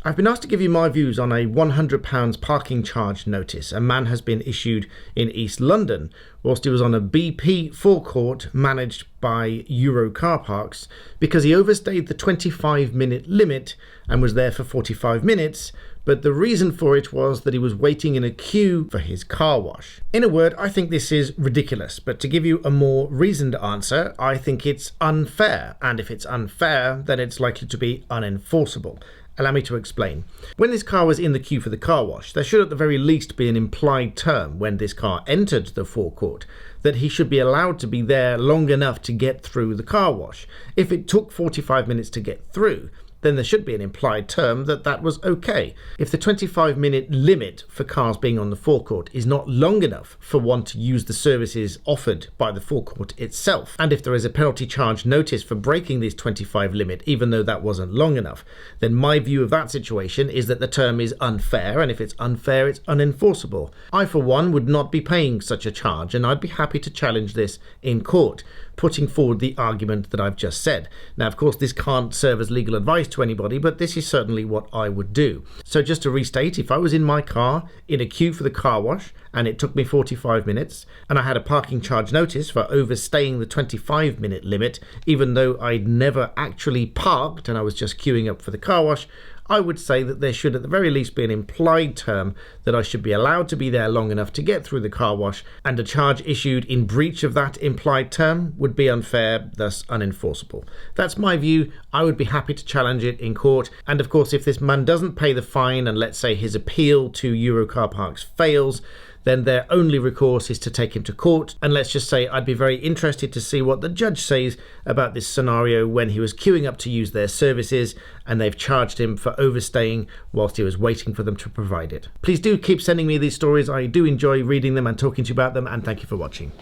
I've been asked to give you my views on a £100 parking charge notice a man has been issued in East London whilst he was on a BP forecourt managed by Euro car parks because he overstayed the 25-minute limit and was there for 45 minutes, but the reason for it was that he was waiting in a queue for his car wash. In a word, I think this is ridiculous, but to give you a more reasoned answer, I think it's unfair, and if it's unfair, then it's likely to be unenforceable. Allow me to explain. When this car was in the queue for the car wash, there should at the very least be an implied term when this car entered the forecourt that he should be allowed to be there long enough to get through the car wash. If it took 45 minutes to get through, then there should be an implied term that that was okay. If the 25-minute limit for cars being on the forecourt is not long enough for one to use the services offered by the forecourt itself, and if there is a penalty charge notice for breaking this 25 limit, even though that wasn't long enough, then my view of that situation is that the term is unfair, and if it's unfair, it's unenforceable. I, for one, would not be paying such a charge, and I'd be happy to challenge this in court, putting forward the argument that I've just said. Now, of course, this can't serve as legal advice to anybody, but this is certainly what I would do. So just to restate, if I was in my car in a queue for the car wash and it took me 45 minutes and I had a parking charge notice for overstaying the 25-minute limit, even though I'd never actually parked and I was just queuing up for the car wash, I would say that there should at the very least be an implied term that I should be allowed to be there long enough to get through the car wash, and a charge issued in breach of that implied term would be unfair, thus unenforceable. That's my view. I would be happy to challenge it in court, and of course if this man doesn't pay the fine and let's say his appeal to Euro car parks fails, then their only recourse is to take him to court. And let's just say I'd be very interested to see what the judge says about this scenario when he was queuing up to use their services and they've charged him for overstaying whilst he was waiting for them to provide it. Please do keep sending me these stories. I do enjoy reading them and talking to you about them, and thank you for watching.